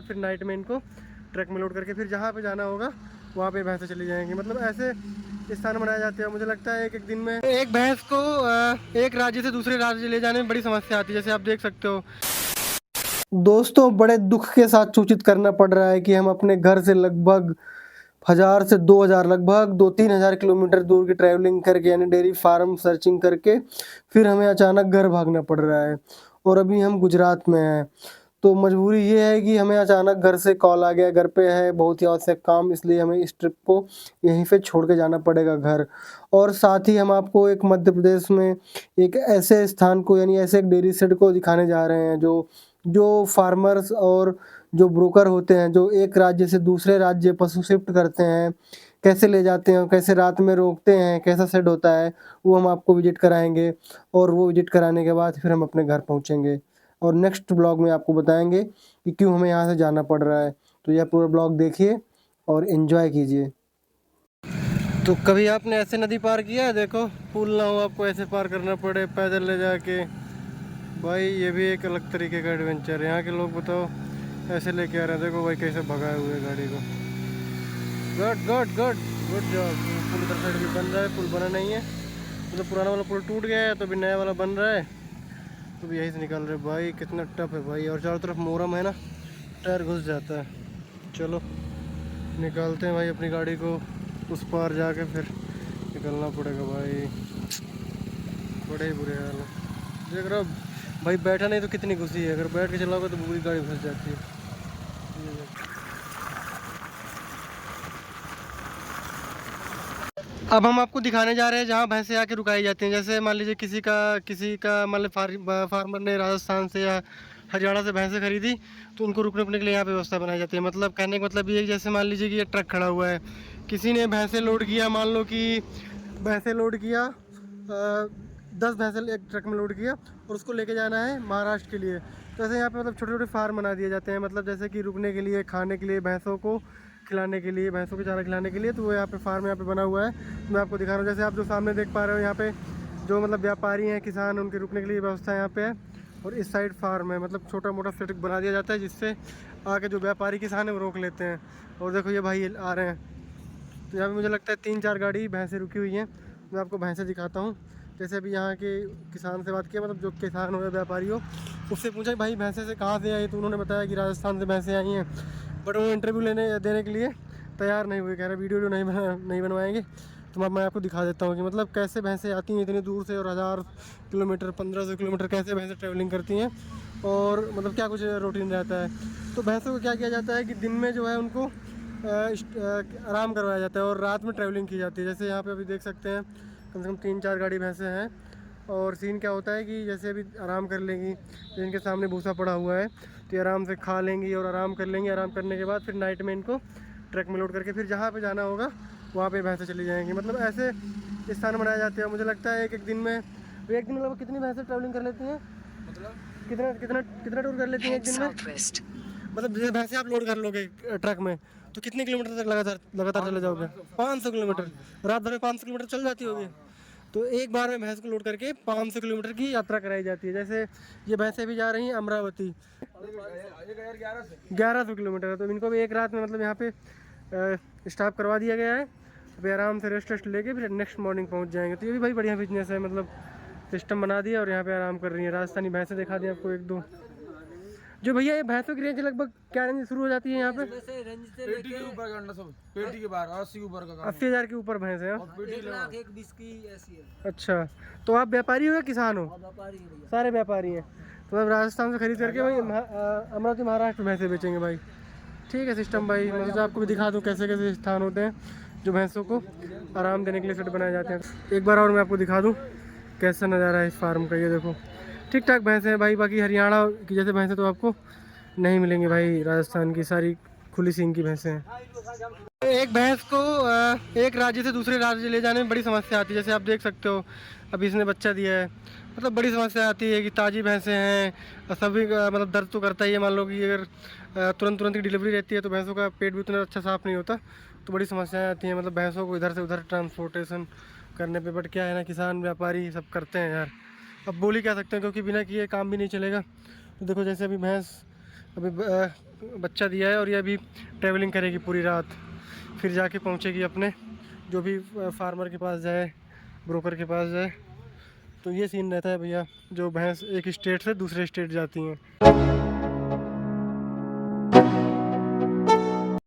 फिर नाइट में इनको ट्रक में लोड करके फिर जहाँ पे जाना होगा वहाँ पे भैंसें चली जाएंगी। मतलब ऐसे स्थान बनाए जाते हैं। मुझे लगता है एक दिन में एक भैंस को एक राज्य से दूसरे राज्य ले जाने में बड़ी समस्या आती है, जैसे आप देख सकते हो। दोस्तों, बड़े दुख के साथ सूचित करना पड़ रहा है कि हम अपने घर से लगभग 1000 से 2000 लगभग 2-3 हज़ार किलोमीटर दूर की ट्रैवलिंग करके यानी डेयरी फार्म सर्चिंग करके फिर हमें अचानक घर भागना पड़ रहा है और अभी हम गुजरात में हैं। तो मजबूरी ये है कि हमें अचानक घर से कॉल आ गया, घर पे है बहुत ही आवश्यक काम, इसलिए हमें इस ट्रिप को यहीं पे छोड़ के जाना पड़ेगा घर। और साथ ही हम आपको एक मध्य प्रदेश में एक ऐसे स्थान को यानी ऐसे एक डेयरी शेड को दिखाने जा रहे हैं जो फार्मर्स और जो ब्रोकर होते हैं जो एक राज्य से दूसरे राज्य पशु शिफ्ट करते हैं, कैसे ले जाते हैं, कैसे रात में रोकते हैं, कैसा शेड होता है, वो हम आपको विजिट कराएंगे। और वो विजिट कराने के बाद फिर हम अपने घर पहुंचेंगे और नेक्स्ट ब्लॉग में आपको बताएंगे कि क्यों हमें यहाँ से जाना पड़ रहा है। तो यह पूरा ब्लॉग देखिए और एंजॉय कीजिए। तो कभी आपने ऐसे नदी पार किया है? देखो पुल ना हो, आपको ऐसे पार करना पड़े पैदल ले जाके। भाई ये भी एक अलग तरीके का एडवेंचर है। यहाँ के लोग बताओ ऐसे लेके आ रहे हैं। देखो भाई कैसे भगाए हुए गाड़ी को। Good good good good job. Pull इधर साइड भी बन रहा है, पुल बना नहीं है, मतलब पुराना वाला पुल टूट गया है तो अभी नया वाला बन रहा है। तो भी यहीं से निकल रहे भाई, कितना टफ है भाई। और चारों तरफ मोरम है ना, टायर घुस जाता है। चलो निकालते हैं भाई अपनी गाड़ी को, उस पार जाके फिर निकलना पड़ेगा भाई। बड़े ही बुरे हाल है। देख रहा भाई, बैठा नहीं तो कितनी घुसी है, अगर बैठ के चलाओगे तो पूरी गाड़ी घुस जाती है। अब हम आपको दिखाने जा रहे हैं जहाँ भैंसें आके रुकाई जाती हैं। जैसे मान लीजिए किसी का मतलब फार्मर ने राजस्थान से या हरियाणा से भैंसें खरीदी तो उनको रुकने के लिए यहाँ पे व्यवस्था बनाई जाती है। मतलब कहने का मतलब ये है, जैसे मान लीजिए कि ये ट्रक खड़ा हुआ है, किसी ने भैंसें लोड किया, मान लो कि भैंसें लोड किया 10 भैंसें एक ट्रक में लोड किया और उसको लेके जाना है महाराष्ट्र के लिए। तो ऐसे यहाँ पे मतलब छोटे छोटे फार्म बना दिए जाते हैं, मतलब जैसे कि रुकने के लिए, खाने के लिए, भैंसों को खिलाने के लिए, भैंसों को चारा खिलाने के लिए। तो वो यहाँ पे फार्म यहाँ पे बना हुआ है, मैं आपको दिखा रहा हूँ। जैसे आप जो सामने देख पा रहे हो, यहाँ पे जो मतलब व्यापारी हैं, किसान, उनके रुकने के लिए व्यवस्था यहाँ पे है। और इस साइड फार्म है, मतलब छोटा मोटा सेट बना दिया जाता है जिससे आके जो व्यापारी किसान है वो रोक लेते हैं। और देखो ये भाई आ रहे हैं। तो यहाँ पे मुझे लगता है 3-4 गाड़ी भैंसें रुकी हुई हैं। मैं आपको भैंसें दिखाता हूँ। जैसे अभी यहाँ के किसान से बात किया, मतलब जो किसान हो या व्यापारी हो, उससे पूछा कि भाई भैंसें से कहाँ से आई, तो उन्होंने बताया कि राजस्थान से भैंसें आई हैं। बट वो इंटरव्यू देने के लिए तैयार नहीं हुए, कह रहे वीडियो नहीं बनवाएंगे। तो मैं आपको दिखा देता हूँ कि मतलब कैसे भैंसें आती हैं इतनी दूर से, और 1000 किलोमीटर 1500 किलोमीटर कैसे भैंसें ट्रैवलिंग करती हैं, और मतलब क्या कुछ रूटीन रहता है। तो भैंसों को क्या किया जाता है कि दिन में जो है उनको आराम करवाया जाता है और रात में ट्रैवलिंग की जाती है। जैसे यहाँ पे अभी देख सकते हैं कम से कम 3-4 गाड़ी भैंसें हैं। और सीन क्या होता है कि जैसे अभी आराम कर लेंगी, तो इनके सामने भूसा पड़ा हुआ है, तो ये आराम से खा लेंगी और आराम कर लेंगी। आराम करने के बाद फिर नाइट में इनको ट्रक में लोड करके फिर जहाँ पे जाना होगा वहाँ पे भैंसें चली जाएंगी। मतलब ऐसे स्थान बनाए जाते हैं। मुझे लगता है एक दिन में मतलब कितनी भैंसें ट्रैवलिंग कर लेती हैं, मतलब कितना कितना कितना टूर कर लेती हैं एक दिन में? मतलब जैसे भैंसे आप लोड कर लोगे ट्रक में तो कितने किलोमीटर तक लगातार चले जाओगे? 500 किलोमीटर, रात भर में 500 किलोमीटर चल जाती होगी। तो एक बार में भैंस को लोड करके 500 किलोमीटर की यात्रा कराई जाती है। जैसे ये भैंसें भी जा रही हैं अमरावती, 1100 किलोमीटर है। तो इनको भी एक रात में मतलब यहाँ पे स्टॉप करवा दिया गया है। अभी आराम से रेस्ट लेके फिर नेक्स्ट मॉर्निंग पहुँच जाएंगे। तो ये भी भाई बढ़िया बिजनेस है, मतलब सिस्टम बना दिया और यहाँ पे आराम कर रही है। राजस्थानी भैंसें दिखा दी आपको 1-2। जो भैया ये भैंसों की रेंज लगभग क्या रेंज शुरू हो जाती है यहाँ पे? पेटी के ऊपर करना सब, पेटी के बाहर 80 ऊपर का 80,000 के ऊपर भैंस है। 1,20,000 की ऐसी है। अच्छा, तो आप व्यापारी हो या किसान हो? व्यापारी है भैया। सारे व्यापारी हैं। तो अब राजस्थान से खरीद करके भाई अमरावती महाराष्ट्र में भैंसे बेचेंगे भाई। ठीक है सिस्टम भाई। मैं सोचा आपको भी दिखा दूँ कैसे कैसे स्थान होते हैं जो भैंसों को आराम देने के लिए सेट बनाए जाते हैं। एक बार और मैं आपको दिखा दूँ कैसा नज़ारा है इस फार्म का। ये देखो ठीक ठाक भैंसें हैं भाई। बाकी हरियाणा की जैसे भैंसें तो आपको नहीं मिलेंगी भाई, राजस्थान की सारी खुली सींग की भैंसें हैं। एक भैंस को एक राज्य से दूसरे राज्य ले जाने में बड़ी समस्या आती है, जैसे आप देख सकते हो अभी इसने बच्चा दिया है। मतलब बड़ी समस्या आती है कि ताज़ी भैंसें हैं, सभी मतलब दर्द तो करता ही है। मान लो कि अगर तुरंत की डिलीवरी रहती है तो भैंसों का पेट भी उतना अच्छा साफ़ नहीं होता, तो बड़ी समस्याएं आती हैं मतलब भैंसों को इधर से उधर ट्रांसपोर्टेशन करने पे। बट क्या है ना, किसान व्यापारी सब करते हैं यार, अब बोल ही क्या सकते हैं, क्योंकि बिना किए काम भी नहीं चलेगा। तो देखो जैसे अभी भैंस अभी बच्चा दिया है और ये अभी ट्रैवलिंग करेगी पूरी रात, फिर जाके पहुंचेगी अपने जो भी फार्मर के पास जाए, ब्रोकर के पास जाए। तो ये सीन रहता है भैया, जो भैंस एक स्टेट से दूसरे स्टेट जाती हैं।